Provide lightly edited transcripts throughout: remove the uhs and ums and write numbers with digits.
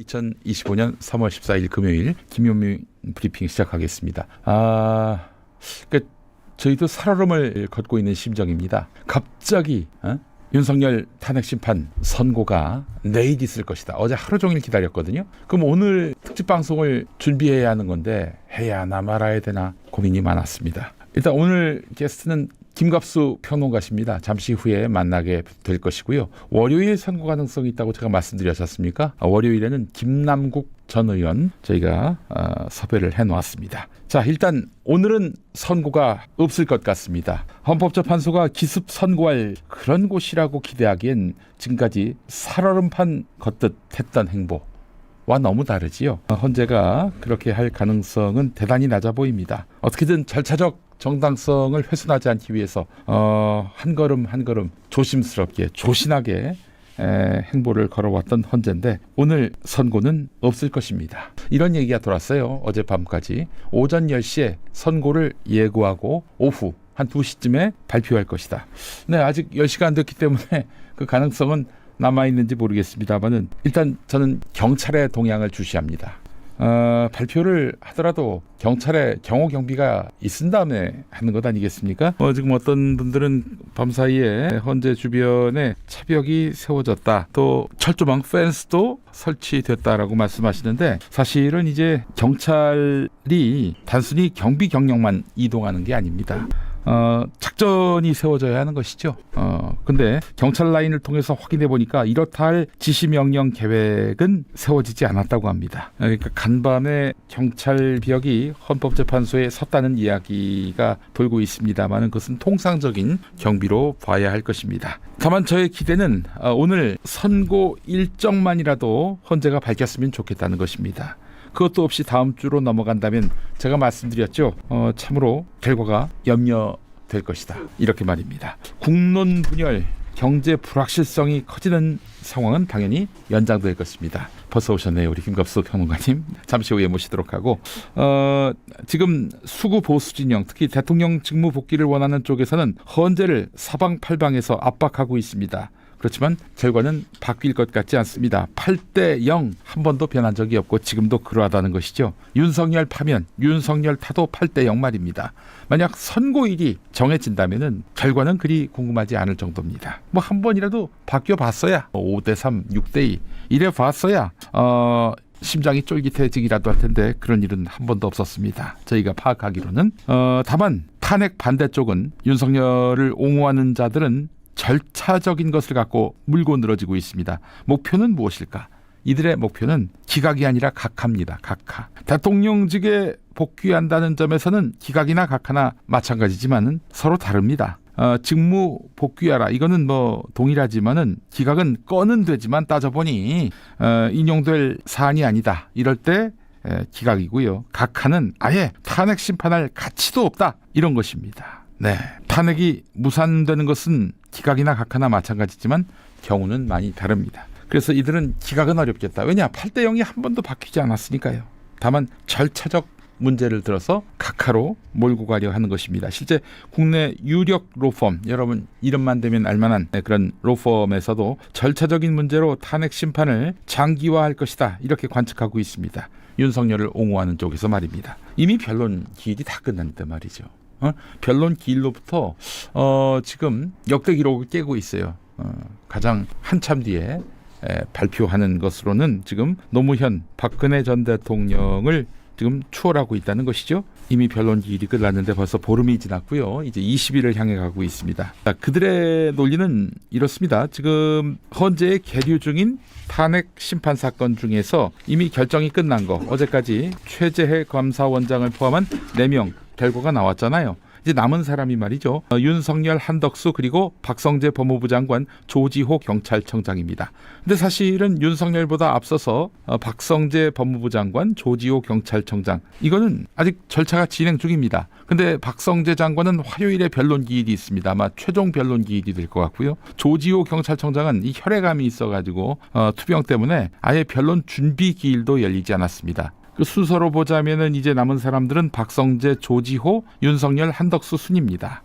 2025년 3월 14일 금요일 김용민 브리핑 시작하겠습니다. 저희도 살얼음을 걷고 있는 심정입니다. 갑자기 윤석열 탄핵 심판 선고가 내일 있을 것이다. 어제 하루 종일 기다렸거든요. 그럼 오늘 특집 방송을 준비해야 하는 건데 해야 하나 말아야 되나 고민이 많았습니다. 일단 오늘 게스트는 김갑수 평론가십니다. 잠시 후에 만나게 될 것이고요. 월요일 선고 가능성이 있다고 제가 말씀드렸지 않습니까? 월요일에는 김남국 전 의원 저희가 섭외를 해놓았습니다. 자, 일단 오늘은 선고가 없을 것 같습니다. 헌법재판소가 기습 선고할 그런 곳이라고 기대하기엔 지금까지 살얼음판 걷듯 했던 행보와 너무 다르지요. 헌재가 그렇게 할 가능성은 대단히 낮아 보입니다. 어떻게든 절차적 정당성을 훼손하지 않기 위해서 한 걸음 한 걸음 조심스럽게 조신하게 행보를 걸어왔던 헌재인데 오늘 선고는 없을 것입니다. 이런 얘기가 돌았어요. 어젯밤까지 오전 10시에 선고를 예고하고 오후 한 2시쯤에 발표할 것이다. 네, 아직 10시가 안 됐기 때문에 그 가능성은 남아있는지 모르겠습니다만은 일단 저는 경찰의 동향을 주시합니다. 발표를 하더라도 경찰의 경호 경비가 있은 다음에 하는 것 아니겠습니까? 지금 어떤 분들은 밤사이에 헌재 주변에 차벽이 세워졌다. 또 철조망 펜스도 설치됐다라고 말씀하시는데 사실은 이제 경찰이 단순히 경비 경력만 이동하는 게 아닙니다. 작전이 세워져야 하는 것이죠. 근데 경찰 라인을 통해서 확인해 보니까 이렇다 할 지시명령 계획은 세워지지 않았다고 합니다. 그러니까 간밤에 경찰벽이 헌법재판소에 섰다는 이야기가 돌고 있습니다만 그것은 통상적인 경비로 봐야 할 것입니다. 다만 저의 기대는 오늘 선고 일정만이라도 헌재가 밝혔으면 좋겠다는 것입니다. 그것도 없이 다음 주로 넘어간다면 제가 말씀드렸죠. 참으로 결과가 염려될 것이다. 이렇게 말입니다. 국론 분열, 경제 불확실성이 커지는 상황은 당연히 연장될 것입니다. 벌써 오셨네요. 우리 김갑수 평론가님. 잠시 후에 모시도록 하고 지금 수구 보수 진영 특히 대통령 직무 복귀를 원하는 쪽에서는 헌재를 사방팔방에서 압박하고 있습니다. 그렇지만 결과는 바뀔 것 같지 않습니다. 8대0 한 번도 변한 적이 없고 지금도 그러하다는 것이죠. 윤석열 파면, 윤석열 타도 8대0 말입니다. 만약 선고일이 정해진다면 결과는 그리 궁금하지 않을 정도입니다. 뭐 한 번이라도 바뀌어봤어야 5대3, 6대2 이래 봤어야 심장이 쫄깃해지기라도 할 텐데 그런 일은 한 번도 없었습니다. 저희가 파악하기로는 다만 탄핵 반대쪽은 윤석열을 옹호하는 자들은 절차적인 것을 갖고 물고 늘어지고 있습니다. 목표는 무엇일까? 이들의 목표는 기각이 아니라 각하입니다. 각하. 대통령직에 복귀한다는 점에서는 기각이나 각하나 마찬가지지만은 서로 다릅니다. 직무 복귀하라. 이거는 뭐 동일하지만은 기각은 건은 되지만 따져보니 인용될 사안이 아니다. 이럴 때 기각이고요. 각하는 아예 탄핵 심판할 가치도 없다. 이런 것입니다. 네, 탄핵이 무산되는 것은 기각이나 각하나 마찬가지지만 경우는 많이 다릅니다. 그래서 이들은 기각은 어렵겠다. 왜냐? 8대0이 한 번도 바뀌지 않았으니까요. 다만 절차적 문제를 들어서 각하로 몰고 가려 하는 것입니다. 실제 국내 유력 로펌, 여러분 이름만 대면 알만한 그런 로펌에서도 절차적인 문제로 탄핵 심판을 장기화할 것이다. 이렇게 관측하고 있습니다. 윤석열을 옹호하는 쪽에서 말입니다. 이미 변론 기일이 다 끝났는데 말이죠. 변론 기일로부터 지금 역대 기록을 깨고 있어요. 가장 한참 뒤에 발표하는 것으로는 지금 노무현 박근혜 전 대통령을 지금 추월하고 있다는 것이죠. 이미 변론 기일이 끝났는데 벌써 보름이 지났고요. 이제 20일을 향해 가고 있습니다. 그들의 논리는 이렇습니다. 지금 헌재에 계류 중인 탄핵 심판 사건 중에서 이미 결정이 끝난 거 어제까지 최재해 감사원장을 포함한 4명 결과가 나왔잖아요. 이제 남은 사람이 말이죠. 윤석열, 한덕수 그리고 박성재 법무부 장관, 조지호 경찰청장입니다. 근데 사실은 윤석열보다 앞서서 박성재 법무부 장관, 조지호 경찰청장 이거는 아직 절차가 진행 중입니다. 근데 박성재 장관은 화요일에 변론 기일이 있습니다. 아마 최종 변론 기일이 될 것 같고요. 조지호 경찰청장은 이 혈액암이 있어가지고 투병 때문에 아예 변론 준비 기일도 열리지 않았습니다. 그 순서로 보자면은 이제 남은 사람들은 박성재, 조지호, 윤석열, 한덕수 순입니다.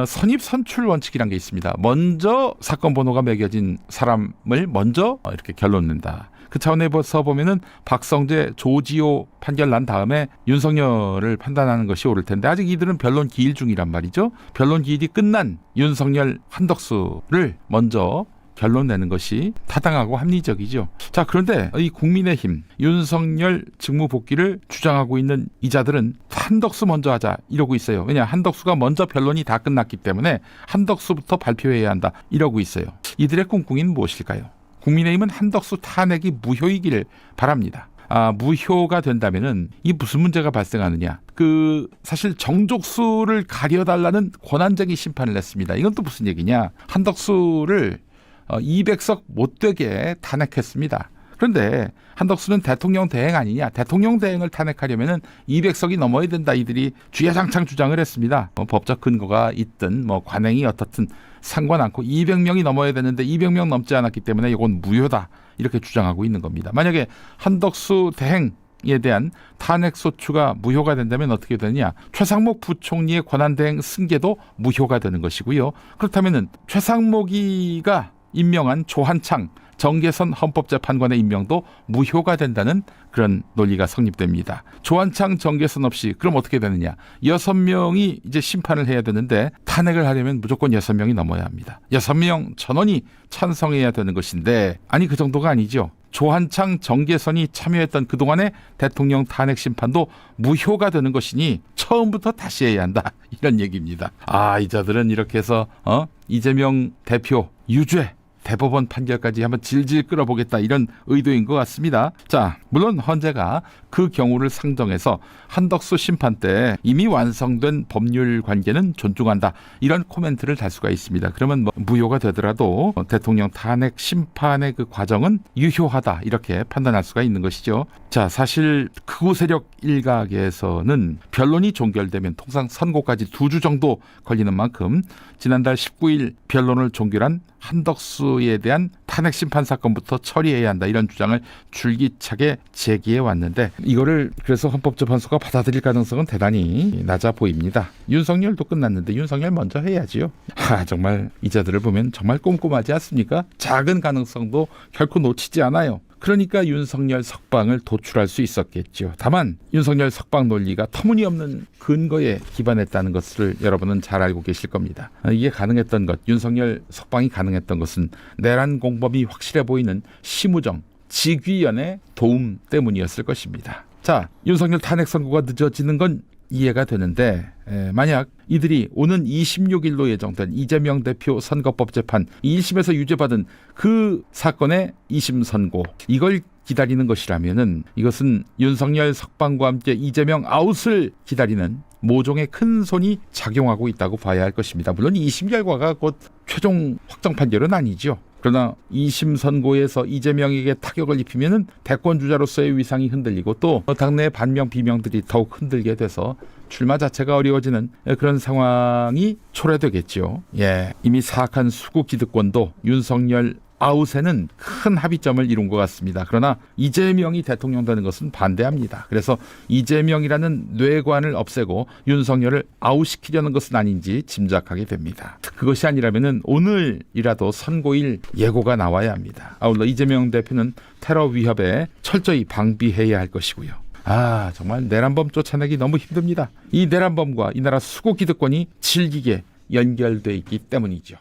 선입 선출 원칙이란 게 있습니다. 먼저 사건 번호가 매겨진 사람을 먼저 이렇게 결론 낸다. 그 차원에서 보면은 박성재, 조지호 판결 난 다음에 윤석열을 판단하는 것이 옳을 텐데 아직 이들은 변론 기일 중이란 말이죠. 변론 기일이 끝난 윤석열, 한덕수를 먼저 결론 내는 것이 타당하고 합리적이죠. 자, 그런데 이 국민의힘 윤석열 직무 복귀를 주장하고 있는 이자들은 한덕수 먼저 하자 이러고 있어요. 왜냐, 한덕수가 먼저 변론이 다 끝났기 때문에 한덕수부터 발표해야 한다 이러고 있어요. 이들의 꿍꿍이는 무엇일까요? 국민의힘은 한덕수 탄핵이 무효이기를 바랍니다. 무효가 된다면은 이 무슨 문제가 발생하느냐? 사실 정족수를 가려달라는 권한쟁의 심판을 냈습니다. 이건 또 무슨 얘기냐? 한덕수를 200석 못 되게 탄핵했습니다. 그런데 한덕수는 대통령 대행 아니냐? 대통령 대행을 탄핵하려면은 200석이 넘어야 된다. 이들이 주야장창 주장을 했습니다. 법적 근거가 있든 관행이 어떻든 상관 않고 200명이 넘어야 되는데 200명 넘지 않았기 때문에 이건 무효다. 이렇게 주장하고 있는 겁니다. 만약에 한덕수 대행에 대한 탄핵소추가 무효가 된다면 어떻게 되느냐? 최상목 부총리의 권한대행 승계도 무효가 되는 것이고요. 그렇다면은 최상목이가 임명한 조한창 정계선 헌법재판관의 임명도 무효가 된다는 그런 논리가 성립됩니다. 조한창 정계선 없이 그럼 어떻게 되느냐? 6명이 이제 심판을 해야 되는데 탄핵을 하려면 무조건 6명이 넘어야 합니다. 6명 전원이 찬성해야 되는 것인데 아니 그 정도가 아니죠. 조한창 정계선이 참여했던 그동안의 대통령 탄핵 심판도 무효가 되는 것이니 처음부터 다시 해야 한다. 이런 얘기입니다. 이자들은 이렇게 해서 이재명 대표 유죄 대법원 판결까지 한번 질질 끌어보겠다 이런 의도인 것 같습니다. 자, 물론 헌재가 그 경우를 상정해서 한덕수 심판 때 이미 완성된 법률 관계는 존중한다 이런 코멘트를 달 수가 있습니다. 그러면 무효가 되더라도 대통령 탄핵 심판의 그 과정은 유효하다 이렇게 판단할 수가 있는 것이죠. 자, 사실 극우 세력 일각에서는 변론이 종결되면 통상 선고까지 2주 정도 걸리는 만큼 지난달 19일 변론을 종결한 한덕수에 대한 탄핵 심판 사건부터 처리해야 한다 이런 주장을 줄기차게 제기해 왔는데 이거를 그래서 헌법재판소가 받아들일 가능성은 대단히 낮아 보입니다. 윤석열도 끝났는데 윤석열 먼저 해야지요. 정말 이자들을 보면 정말 꼼꼼하지 않습니까? 작은 가능성도 결코 놓치지 않아요. 그러니까 윤석열 석방을 도출할 수 있었겠죠. 다만 윤석열 석방 논리가 터무니없는 근거에 기반했다는 것을 여러분은 잘 알고 계실 겁니다. 이게 가능했던 것, 윤석열 석방이 가능했던 것은 내란 공범이 확실해 보이는 심우정, 직위연의 도움 때문이었을 것입니다. 자, 윤석열 탄핵 선고가 늦어지는 건 이해가 되는데 만약 이들이 오는 26일로 예정된 이재명 대표 선거법 재판 1심에서 유죄받은 그 사건의 2심 선고 이걸 기다리는 것이라면은 이것은 윤석열 석방과 함께 이재명 아웃을 기다리는 모종의 큰 손이 작용하고 있다고 봐야 할 것입니다. 물론 2심 결과가 곧 최종 확정 판결은 아니죠. 그러나 2심 선고에서 이재명에게 타격을 입히면은 대권 주자로서의 위상이 흔들리고 또 당내의 반명 비명들이 더욱 흔들게 돼서 출마 자체가 어려워지는 그런 상황이 초래되겠죠. 이미 사악한 수구 기득권도 윤석열 아웃에는 큰 합의점을 이룬 것 같습니다. 그러나 이재명이 대통령 되는 것은 반대합니다. 그래서 이재명이라는 뇌관을 없애고 윤석열을 아웃시키려는 것은 아닌지 짐작하게 됩니다. 그것이 아니라면 오늘이라도 선고일 예고가 나와야 합니다. 아울러 이재명 대표는 테러 위협에 철저히 방비해야 할 것이고요. 정말 내란범 쫓아내기 너무 힘듭니다. 이 내란범과 이 나라 수구 기득권이 질기게 연결돼 있기 때문이죠.